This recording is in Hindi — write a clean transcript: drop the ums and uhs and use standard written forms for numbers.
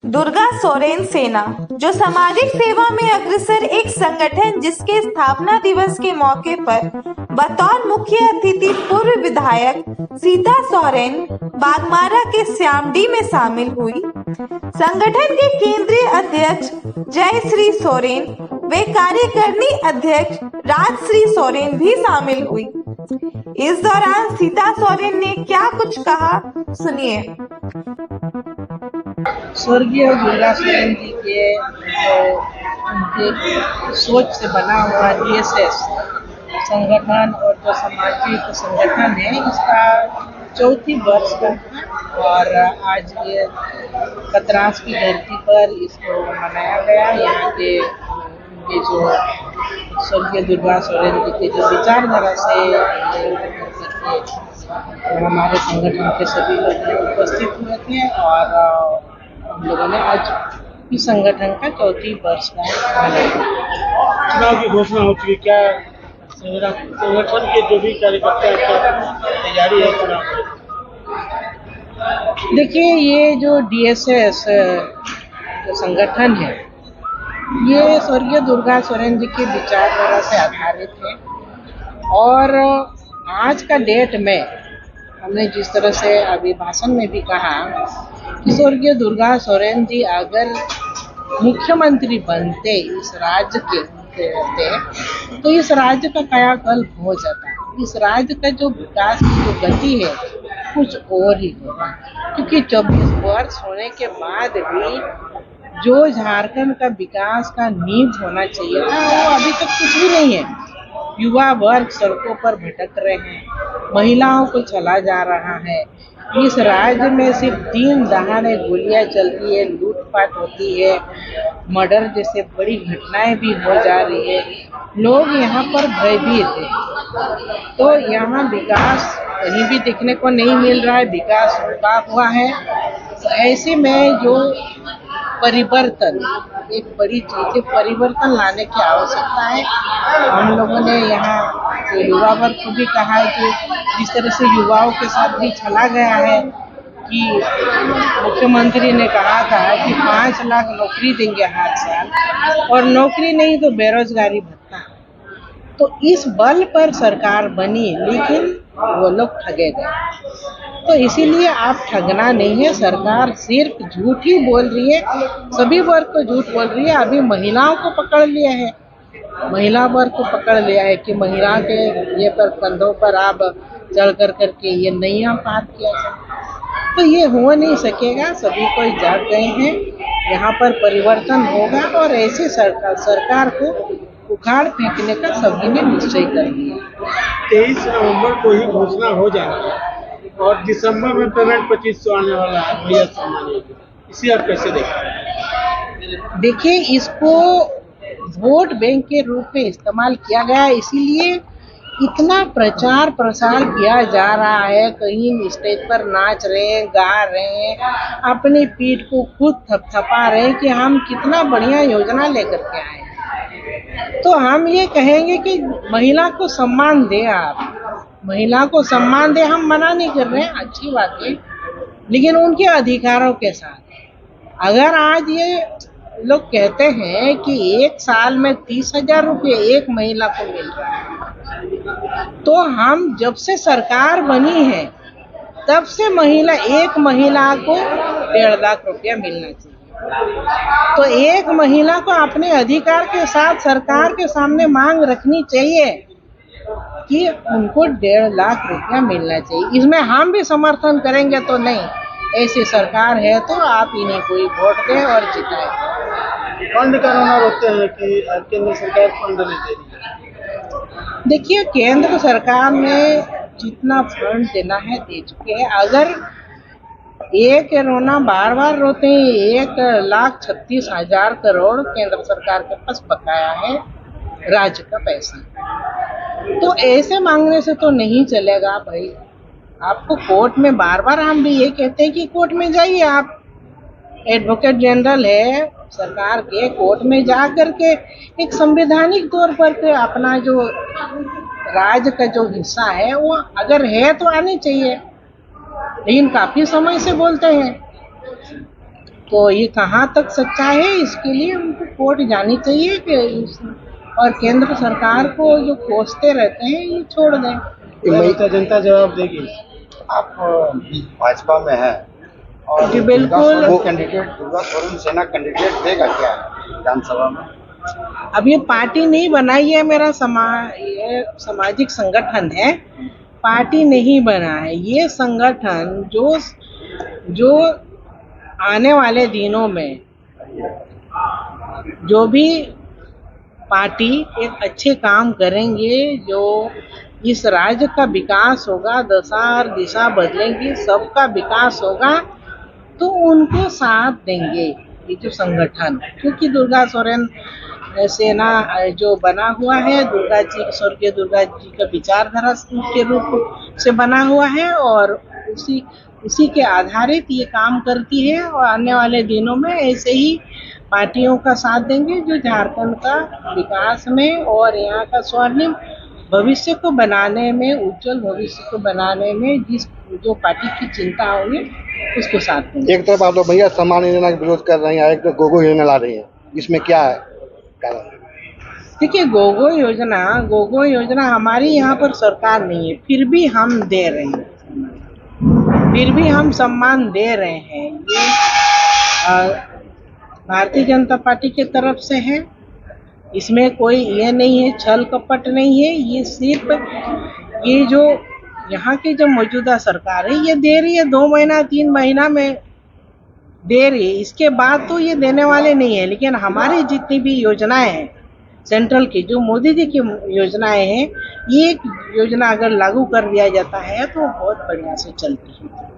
दुर्गा सोरेन सेना, जो सामाजिक सेवा में अग्रसर एक संगठन जिसके स्थापना दिवस के मौके पर बतौर मुख्य अतिथि पूर्व विधायक सीता सोरेन बागमारा के श्यामडी में शामिल हुई। संगठन के केंद्रीय अध्यक्ष जयश्री सोरेन व कार्यकारिणी अध्यक्ष राजश्री सोरेन भी शामिल हुई। इस दौरान सीता सोरेन ने क्या कुछ कहा, सुनिए। स्वर्गीय दुर्गा सोरेन जी के जो उनके सोच से बना हुआ डीएसएस संगठन और जो सामाजिक संगठन है, इसका 4थी वर्ष का और आज ये कतरास की धरती पर इसको मनाया गया। यहाँ के जो स्वर्गीय दुर्गा सोरेन जी के जो विचारधारा से हमारे संगठन के सभी लोग उपस्थित हुए थे और हम लोगों ने आज इस संगठन का 4थी वर्ष का मनाया। चुनाव की घोषणा हो चुकी, क्या संगठन के जो भी कार्यकर्ता हैं क्या तैयारी है चुनाव की? देखिए, ये जो डीएसएस जो संगठन है, ये स्वर्गीय दुर्गा सोरेन जी की विचारधारा से आधारित है और आज का डेट में हमने जिस तरह से अभी भाषण में भी कहा कि स्वर्गीय दुर्गा सोरेन जी अगर मुख्यमंत्री बनते इस राज्य के होते तो इस राज्य का कायाकल्प हो जाता। इस राज्य का जो विकास की जो गति है कुछ और ही होगा, क्योंकि 24 वर्ष होने के बाद भी जो झारखंड का विकास का नींव होना चाहिए था वो अभी तक कुछ भी नहीं है। युवा वर्ग सड़कों पर भटक रहे हैं, महिलाओं को चला जा रहा है। इस राज्य में सिर्फ दिन दहाड़े गोलियां चलती है, लूटपाट होती है, मर्डर जैसे बड़ी घटनाएं भी हो जा रही है। लोग यहाँ पर भयभीत हैं, तो यहाँ विकास कहीं भी देखने को नहीं मिल रहा है, विकास रुका हुआ है। तो ऐसे में जो परिवर्तन, एक बड़ी चीज है, परिवर्तन लाने की आवश्यकता है। हम लोगों ने यहाँ युवा वर्ग को भी कहा है कि जिस तरह से युवाओं के साथ भी चला गया है कि मुख्यमंत्री ने कहा था कि 5 लाख नौकरी देंगे हर साल और नौकरी नहीं तो बेरोजगारी भत्ता। तो इस बल पर सरकार बनी, लेकिन वो लोग ठगे गए। तो इसीलिए आप ठगना नहीं है, सरकार सिर्फ झूठ ही बोल रही है, सभी वर्ग को झूठ बोल रही है। अभी महिलाओं को पकड़ लिया है, महिला वर्ग को पकड़ लिया है कि महिला के ये पर कंधों पर आप चढ़ करके ये नैया पार किया जाए। तो ये हो नहीं सकेगा, सभी कोई जाग गए हैं, यहाँ पर परिवर्तन होगा और ऐसे सरकार को उखाड़ फेंकने का सभी ने निश्चय कर लिया। 23 नवंबर को ही घोषणा हो जाएगी और दिसंबर में पेमेंट 2500 आने वाला है भैया सम्मान योजना, इसे आप कैसे देखते? देखिए, इसको वोट बैंक के रूप में इस्तेमाल किया गया, इसीलिए इतना प्रचार प्रसार किया जा रहा है। कहीं स्टेज पर नाच रहे हैं, गा रहे हैं, अपनी पीठ को खुद थपथपा रहे हैं कि हम कितना बढ़िया योजना लेकर के आए हैं। तो हम ये कहेंगे कि महिला को सम्मान दे, आप महिला को सम्मान दे। हम मना नहीं कर रहे हैं, अच्छी बात है, लेकिन उनके अधिकारों के साथ। अगर आज ये लोग कहते हैं कि एक साल में 30,000 रुपये एक महिला को मिल रहा है, तो हम जब से सरकार बनी है तब से एक महिला को 1.5 लाख रुपया मिलना चाहिए। तो एक महिला को अपने अधिकार के साथ सरकार के सामने मांग रखनी चाहिए कि उनको 1.5 लाख रुपया मिलना चाहिए। इसमें हम भी समर्थन करेंगे तो नहीं, ऐसी सरकार है तो आप इन्हीं को ही वोट दें और जिताएं। फंड का रोना रोकते हैं कि केंद्र सरकार फंड नहीं दे रही है। देखिए, केंद्र सरकार ने जितना फंड देना है दे चुके हैं। अगर एक रोना बार बार रोते हैं, 1,36,000 करोड़ केंद्र सरकार के पास बकाया है राज्य का पैसा, तो ऐसे मांगने से तो नहीं चलेगा भाई। आपको कोर्ट में बार बार हम भी ये कहते हैं कि कोर्ट में जाइए, आप एडवोकेट जनरल है सरकार के, कोर्ट में जा करके एक संवैधानिक तौर पर अपना जो राज्य का जो हिस्सा है वो अगर है तो आनी चाहिए, लेकिन काफी समय से बोलते हैं। तो ये कहाँ तक सच्चा है, इसके लिए उनको कोर्ट जानी चाहिए और केंद्र सरकार को जो कोसते रहते हैं ये छोड़ दें। जनता जवाब देगी। आप भाजपा में है और जी बिल्कुल। दुर्गा सोरेन सेना कैंडिडेट देगा क्या विधानसभा में? अब ये पार्टी नहीं बनाई है, मेरा ये सामाजिक संगठन है, पार्टी नहीं बना है। ये संगठन जो आने वाले दिनों में जो भी पार्टी एक अच्छे काम करेंगे, जो इस राज्य का विकास होगा, दशा और दिशा बदलेंगी, सबका विकास होगा, तो उनको साथ देंगे ये जो संगठन। क्योंकि दुर्गा सोरेन सेना जो बना हुआ है, दुर्गा जी, स्वर्गीय दुर्गा जी का विचारधारा के रूप से बना हुआ है और उसी के आधारित ये काम करती है। और आने वाले दिनों में ऐसे ही पार्टियों का साथ देंगे जो झारखंड का विकास में और यहाँ का स्वर्णिम भविष्य को बनाने में, उज्जवल भविष्य को बनाने में जो पार्टी की चिंता होगी उसको साथ देंगे। एक तरफ आप लोग भैया सम्मान योजना का विरोध कर रहे हैं, एक तरफ गोगो योजना ला रही है, इसमें क्या है कारण? देखिए, गोगो योजना हमारी यहाँ पर सरकार नहीं है, फिर भी हम दे रहे हैं, फिर भी हम सम्मान दे रहे हैं। ये भारतीय जनता पार्टी की तरफ से है, इसमें कोई ये नहीं है, छल कपट नहीं है। ये सिर्फ ये जो यहाँ की जो मौजूदा सरकार है ये दे रही है, 2 महीना 3 महीना में दे रही है, इसके बाद तो ये देने वाले नहीं है। लेकिन हमारी जितनी भी योजनाएं हैं सेंट्रल की, जो मोदी जी की योजनाएं हैं, ये योजना अगर लागू कर दिया जाता है तो बहुत बढ़िया से चलती है।